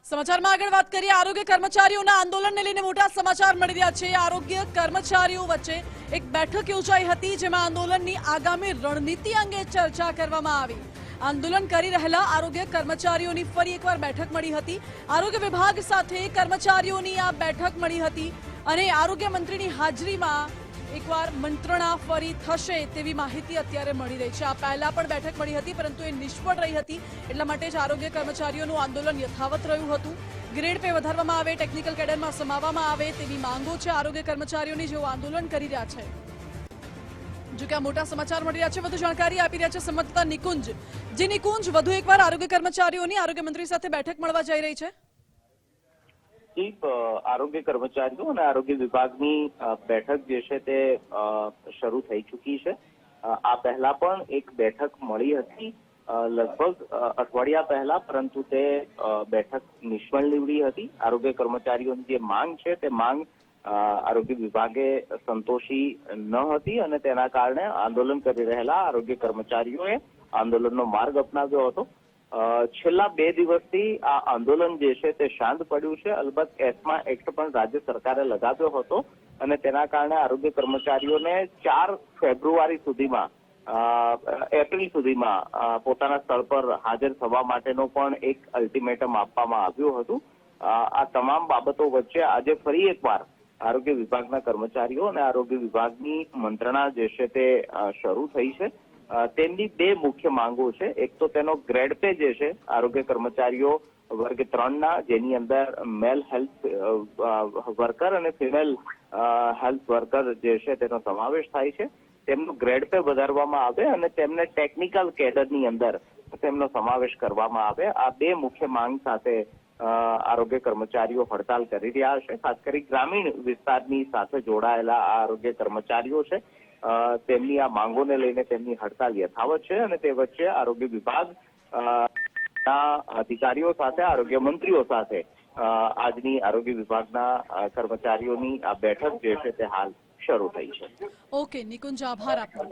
સમાચારમાં આગળ વાત કરીએ આરોગ્ય કર્મચારીઓના આંદોલનને લઈને મોટા સમાચાર મળી રહ્યા છે। આરોગ્ય કર્મચારીઓ વચ્ચે એક બેઠક યોજાઈ હતી, જેમાં આંદોલનની આગામી રણનીતિ અંગે ચર્ચા કરવામાં આવી। આંદોલન કરી રહેલા આરોગ્ય કર્મચારીઓની ફરી એકવાર બેઠક મળી હતી। આરોગ્ય વિભાગ સાથે કર્મચારીઓની આ બેઠક મળી હતી અને આરોગ્ય મંત્રીની હાજરીમાં એકવાર મંત્રણા ફરી થશે તેવી માહિતી અત્યારે મળી રહી છે। આ પહેલા પણ બેઠક મળી હતી, પરંતુ એ નિષ્ફળ રહી હતી, એટલા માટે જ આરોગ્ય કર્મચારીઓનું આંદોલન યથાવત રહ્યું હતું। ગ્રેડ પે વધારવામાં આવે, ટેકનિકલ કેડરમાં સમાવવામાં આવે તેવી માંગો છે આરોગ્ય કર્મચારીઓની, જેઓ આંદોલન કરી રહ્યા છે। જો કે આ મોટા સમાચાર મળી રહ્યા છે, વધુ જાણકારી આપી રહ્યા છે સંવાદદાતા નિકુંજ। જે નિકુંજ, વધુ એકવાર આરોગ્ય કર્મચારીઓની આરોગ્ય મંત્રી સાથે બેઠક મળવા જઈ રહી છે। આરોગ્ય કર્મચારીઓ અને આરોગ્ય વિભાગની બેઠક જે છે તે શરૂ થઈ ચૂકી છે। આ પહેલા પણ એક બેઠક મળી હતી લગભગ અઠવાડિયા પહેલા, પરંતુ તે બેઠક નિષ્ફળ નીવડી હતી। આરોગ્ય કર્મચારીઓની જે માંગ છે તે માંગ આરોગ્ય વિભાગે સંતોષી ન હતી અને તેના કારણે આંદોલન કરી રહેલા આરોગ્ય કર્મચારીઓએ આંદોલનનો માર્ગ અપનાવ્યો હતો। છેલ્લા 2 દિવસથી આ આંદોલન જે છે તે શાંત પડ્યું છે। અલબત્ત એસ્મા એક્ટ પણ રાજ્ય સરકારે લગાવ્યો હતો અને તેના કારણે આરોગ્ય કર્મચારીઓને 4 ફેબ્રુઆરી સુધીમાં એપ્રિલ સુધીમાં પોતાના સ્થળ પર હાજર થવા માટેનો પણ એક અલ્ટિમેટમ આપવામાં આવ્યું હતું। આ તમામ બાબતો વચ્ચે આજે ફરી એકવાર આરોગ્ય વિભાગના કર્મચારીઓ અને આરોગ્ય વિભાગની મંત્રણા જે છે તે શરૂ થઈ છે। તેમની 2 મુખ્ય માંગો છે। એક તો તેનો ગ્રેડ પે જે છે આરોગ્ય કર્મચારીઓ વર્ગ 3ના, જેની અંદર મેલ હેલ્થ વર્કર અને ફિમેલ હેલ્થ વર્કર જે છે તેનો સમાવેશ થાય છે। તેમનો ગ્રેડ પે વધારવામાં આવે અને તેમને ટેકનિકલ કેડરની અંદર તેમનો સમાવેશ કરવામાં આવે। આ 2 મુખ્ય માંગ સાથે આરોગ્ય કર્મચારીઓ હડતાલ કરી રહ્યા છે। ખાસ કરી ગ્રામીણ વિસ્તારની સાથે જોડાયેલા આરોગ્ય કર્મચારીઓ છે, તેમની આ માંગોને લઈને તેમની હડતાલ યથાવત છે અને તે વચ્ચે આરોગ્ય વિભાગ અધિકારીઓ સાથે, આરોગ્ય મંત્રીઓ સાથે આજની આરોગ્ય વિભાગના કર્મચારીઓની આ બેઠક જે છે તે હાલ શરૂ થઈ છે। ઓકે નિકુંજ, આભાર આપનો।